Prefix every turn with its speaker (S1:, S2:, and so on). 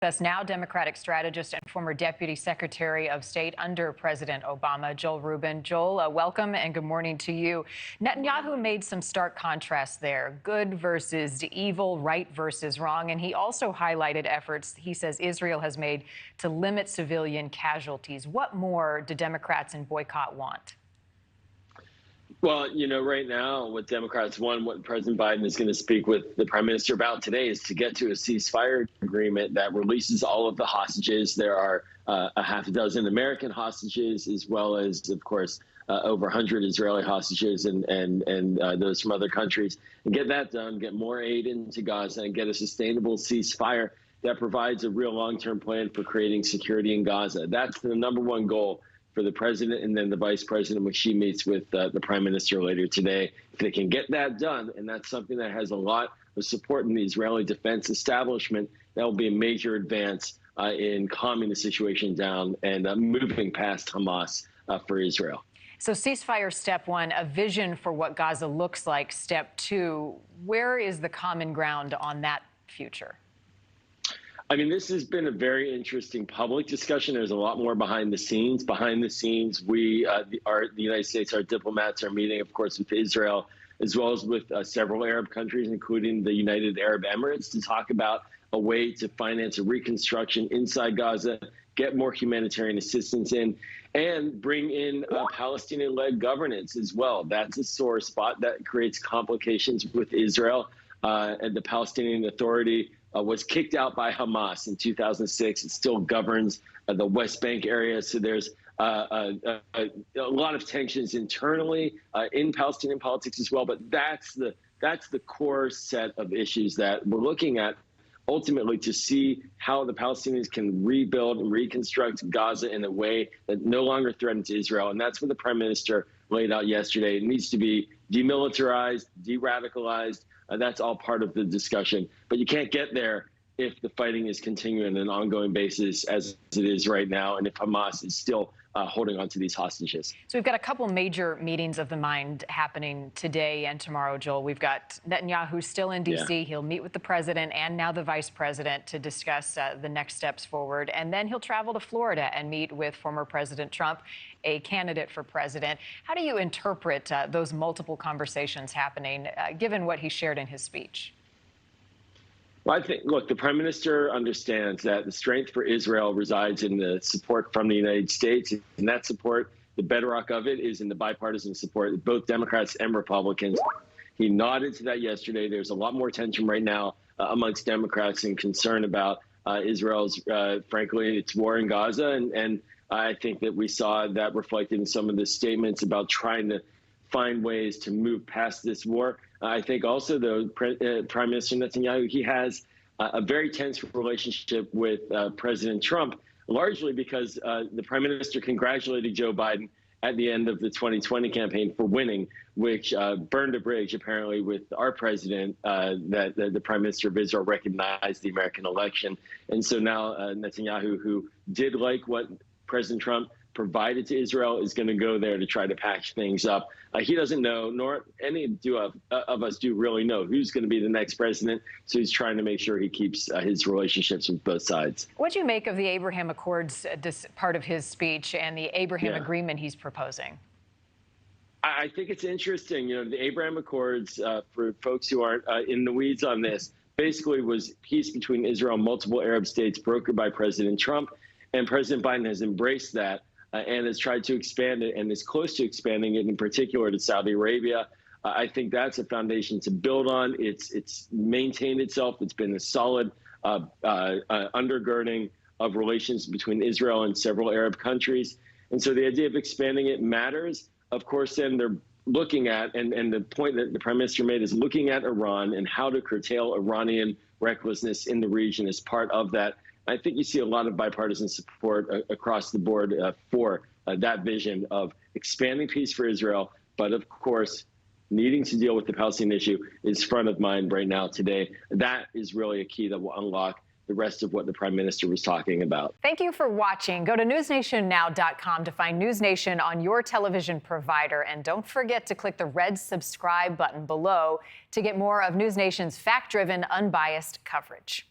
S1: Us now, Democratic strategist and former Deputy Secretary of State under President Obama, Joel Rubin. Joel, welcome and good morning to you. Netanyahu made some stark contrasts there, good versus evil, right versus wrong, and he also highlighted efforts he says Israel has made to limit civilian casualties. What more do Democrats in boycott want?
S2: Well, right now, what Democrats want, what President Biden is going to speak with the Prime Minister about today is to get to a ceasefire agreement that releases all of the hostages. There are a half a dozen American hostages, as well as, of course, over 100 Israeli hostages and those from other countries. And get that done, get more aid into Gaza, and get a sustainable ceasefire that provides a real long-term plan for creating security in Gaza. That's the number one goal for the president and then the vice president when she meets with the prime minister later today. If they can get that done, and that's something that has a lot of support in the Israeli defense establishment, that will be a major advance in calming the situation down and moving past Hamas for Israel.
S1: So ceasefire, step one, a vision for what Gaza looks like, step two. Where is the common ground on that future?
S2: I mean, this has been a very interesting public discussion. There's a lot more behind the scenes. Behind the scenes, the United States, our diplomats are meeting, of course, with Israel, as well as with several Arab countries, including the United Arab Emirates, to talk about a way to finance a reconstruction inside Gaza, get more humanitarian assistance in, and bring in Palestinian-led governance as well. That's a sore spot that creates complications with Israel and the Palestinian Authority. Was kicked out by Hamas in 2006. It still governs the West Bank area. So there's a lot of tensions internally in Palestinian politics as well. But that's the core set of issues that we're looking at ultimately to see how the Palestinians can rebuild and reconstruct Gaza in a way that no longer threatens Israel. And that's what the prime minister laid out yesterday. It needs to be demilitarized, de-radicalized. That's all part of the discussion. But you can't get there if the fighting is continuing on an ongoing basis as it is right now, and if Hamas is still holding on to these hostages.
S1: So we've got a couple major meetings of the mind happening today and tomorrow, Joel. We've got Netanyahu still in D.C. Yeah. He'll meet with the president and now the vice president to discuss the next steps forward. And then he'll travel to Florida and meet with former President Trump, a candidate for president. How do you interpret those multiple conversations happening, given what he shared in his speech?
S2: Well, I think, look, the prime minister understands that the strength for Israel resides in the support from the United States. And that support, the bedrock of it is in the bipartisan support of both Democrats and Republicans. He nodded to that yesterday. There's a lot more tension right now amongst Democrats and concern about Israel's, frankly, its war in Gaza. And I think that we saw that reflected in some of the statements about trying to find ways to move past this war. I think also, though, Prime Minister Netanyahu, he has a very tense relationship with President Trump, largely because the Prime Minister congratulated Joe Biden at the end of the 2020 campaign for winning, which burned a bridge, apparently, with our president, that the Prime Minister of Israel recognized the American election. And so now Netanyahu, who did like what President Trump provided to Israel, is going to go there to try to patch things up. He doesn't know, nor any of us do really know who's going to be the next president. So he's trying to make sure he keeps his relationships with both sides.
S1: What do you make of the Abraham Accords, this part of his speech, and the Abraham Agreement he's proposing?
S2: I think it's interesting. The Abraham Accords, for folks who aren't in the weeds on this, basically was peace between Israel and multiple Arab states brokered by President Trump. And President Biden has embraced that. And has tried to expand it and is close to expanding it, in particular to Saudi Arabia. I think that's a foundation to build on. It's maintained itself. It's been a solid undergirding of relations between Israel and several Arab countries. And so the idea of expanding it matters. Of course, then they're looking at, and the point that the prime minister made is looking at Iran and how to curtail Iranian recklessness in the region as part of that. I think you see a lot of bipartisan support across the board for that vision of expanding peace for Israel. But of course, needing to deal with the Palestinian issue is front of mind right now today. That is really a key that will unlock the rest of what the prime minister was talking about.
S1: Thank you for watching. Go to newsnationnow.com to find NewsNation on your television provider. And don't forget to click the red subscribe button below to get more of NewsNation's fact-driven, unbiased coverage.